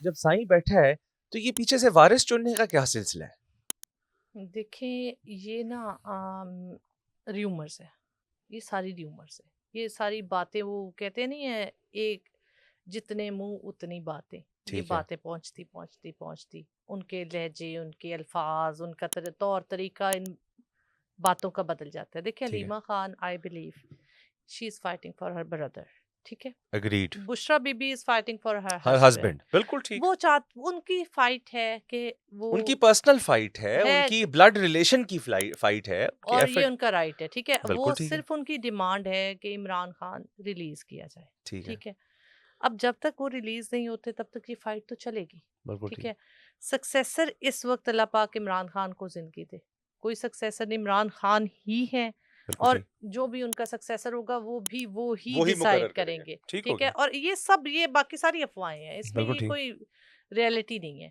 جب سائیں بیٹھا ہے تو یہ پیچھے سے وارث چننے کا کیا سلسلہ ہے؟ دیکھیں یہ نا ریومرز ہے، یہ ساری ریومرز ہے، یہ ساری باتیں وہ کہتے نہیں ہیں ایک جتنے منہ اتنی باتیں، یہ ٹھیک ہے، باتیں پہنچتی پہنچتی پہنچتی ان کے لہجے، ان کے الفاظ، ان کا طور طریقہ ان باتوں کا بدل جاتا ہے. دیکھیں ٹھیک ہے، Aleema Khan I believe she is fighting for her brother, ٹھیک ہے. Agreed. Bushra Bibi is fighting for her her husband. Husband بالکل ٹھیک. وہ ان کی فائٹ ہے کہ وہ ان کی پرسنل فائٹ ہے، ان ہے کی بلڈ ریلیشن کی فائٹ ہے کہ اور یہ ایفٹ. ان کا رائٹ ہے، ٹھیک ہے. بالکل وہ ٹھیک ہے، صرف ان کی ڈیمانڈ ہے کہ عمران خان ریلیز کیا جائے، ٹھیک ہے، ٹھیک ہے. اب جب تک وہ ریلیز نہیں ہوتے تب تک یہ فائٹ تو چلے گی، بالکل ٹھیک ٹھیک. ہے. سکسیسر اس وقت اللہ پاک عمران خان کو زندگی دے، کوئی سکسیسر عمران خان ہی ہے، بالکل اور ٹھیک. جو بھی ان کا سکسیسر ہوگا وہ بھی وہی وہی ڈیسائیڈ مقرر کریں کریں گے، گے، ٹھیک ہو ٹھیک ہے. گیا. اور یہ باقی ساری افواہیں ہیں، اس میں بالکل یہ ٹھیک. کوئی ریئلٹی نہیں ہے.